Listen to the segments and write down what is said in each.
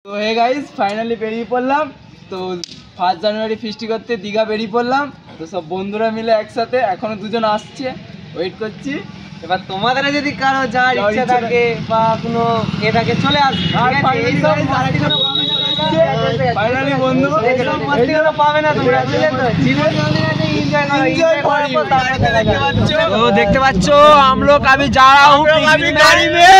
তো hey guys finally বেরিয়ে পড়লাম। তো 1 জানুয়ারি ফিস্টি করতে দীঘা বেরিয়ে পড়লাম। তো সব বন্ধুরা মিলে একসাথে, এখনো দুজন আসছে, ওয়েট করছি। এবার তোমাদের যদি কারো যাওয়ার ইচ্ছা থাকে বা কোনো এ থাকে চলে আসবে। ফাইনালি বন্ধু পাবে না তোমরা, तो देखते बच्चो हम लोग अभी जा रहा हूँ गाड़ी में।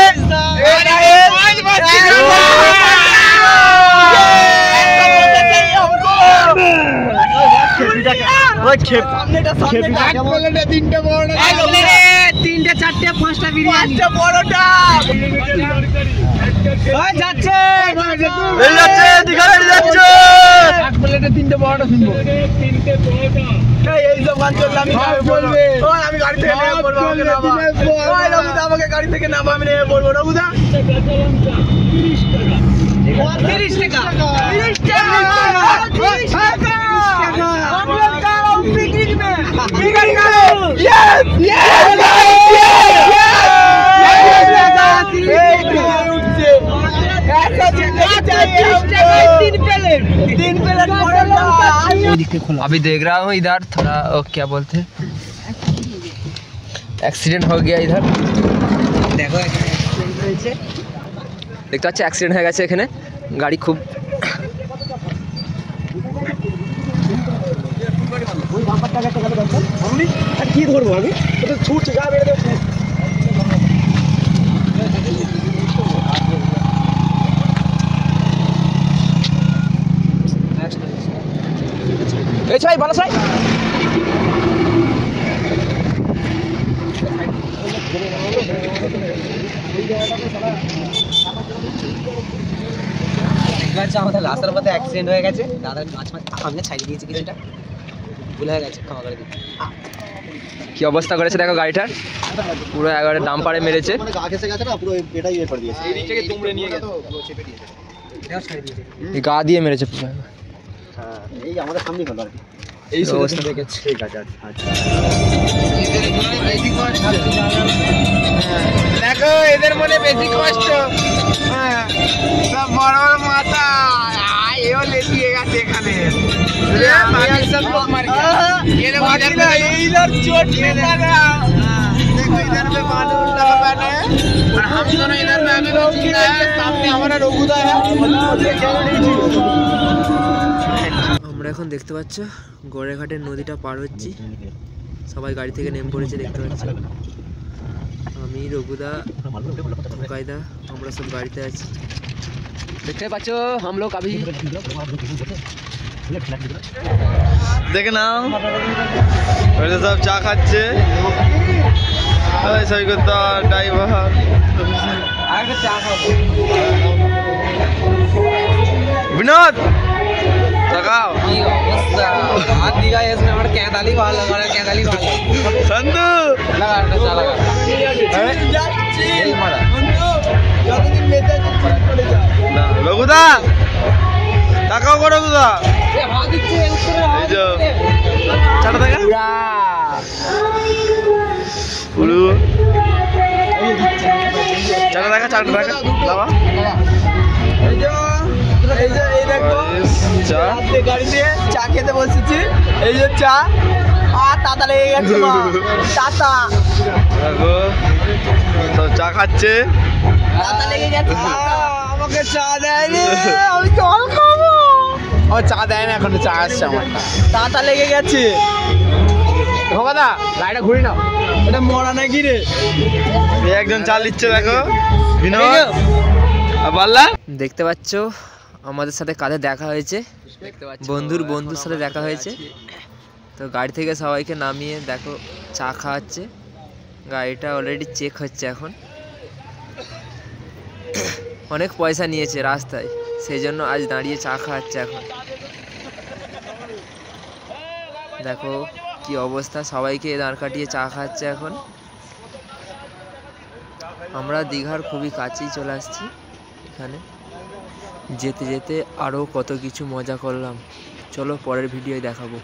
तीनटे चारटे पांचटा बिरियानी बड़ोटा যাচ্ছে দীঘা যাচ্ছে। এক প্লেটে তিনটে বড়টা শুনবো, তিনটে বড়টা এই সব গান চললে আমি বলবে আমি গাড়ি থেকে নেমে পড়বো, আমাকে গাড়ি থেকে নামা, আমি নেমে পড়বো। রঘুদা 30 টাকা पिकनिक में अभी देख रहा हूँ इधर थोड़ा क्या बोलते हैं एक्सीडेंट हो गया इधर। देखो देखते पाচ্ছ एक्सीडेंट হয়ে গেছে এখানে, গাড়ি খুব কি ধরবো আমি ছুটছে গা বেড়ে দেবো। এই ছাই ভালো ছাই আমাদের রাস্তার মধ্যে অ্যাক্সিডেন্ট হয়ে গেছে। দাদার মাছ সামনে ছাড়িয়ে দিয়েছে, কিছুটা ভুল হয়ে গেছে, ক্ষমা করে দিন। কি অবস্থা করেছে দেখো গাড়িটার, পুরো একেবারে ডাম্পারে মেরেছে, গা দিয়ে মেরেছে পুরো। এই আমাদের সামনে হলো আর কি, এই অবস্থা দেখেছে। ঠিক আছে দেখো এদের মনে বেশি কষ্ট, সব বড় বড় মাথা এও লেগে গেছে এখানে। सब लोग मर गए, ये लोग इधर चोट लगा, देखो इधर पे बालू लगा बैठे हैं और हम दोनों इधर पे अभी लोग है, सामने हमारा रघुदा है। আমরা এখন দেখতে পাচ্ছ গড়েঘাটের নদীটা পার হচ্ছি, সবাই গাড়ি থেকে নেমে পড়েছে দেখতে পাচ্ছ। আমি রঘুদা কায়দা আমরা সব গাড়িতে আছি দেখতে পাচ্ছ। हम लोग अभी দেখে নাও সব চা খাচ্ছে, সৈকত ড্রাইভার বিনোদ তাকাও রঘুদা তাকাও করো রঘুদা চাটা দেখা চাটা দেখা চাটা দেখা বাবা। গাড়ি দিয়ে চা খেতে বসেছি, এই যে চা তাতা লেগে গেছে, তাতা দেখো সব চা খাচ্ছে, তাতা লেগে গেছে। আমাকে চা দেয়নি, আমি জল খাবো, আমার চা দেয় না এখন, চা আসছে আমার, তাতা লেগে গেছে। দাদা গাড়িটা ঘুরি নাও, এটা মরা নাকি রে। একজন চাল দিচ্ছে দেখো বিনোদ বললা। দেখতে পাচ্ছ আমাদের সাথে কাঁধে দেখা হয়েছে, বন্ধুর সাথে দেখা হয়েছে। তো গাড়ি থেকে সবাইকে নামিয়ে দেখো চা খাওয়াচ্ছে, গাড়িটা অলরেডি চেক হচ্ছে এখন। অনেক পয়সা নিয়েছে রাস্তায়, সেই জন্য আজ দাঁড়িয়ে চা খাওয়াচ্ছে এখন। দেখো কি অবস্থা, সবাইকে দাঁড় কাটিয়ে চা খাওয়াচ্ছে এখন। আমরা দীঘার খুবই কাছেই চলে আসছি, এখানে যেতে যেতে আরও কত কিছু মজা করলাম, চলো পরের ভিডিওয় দেখাবো।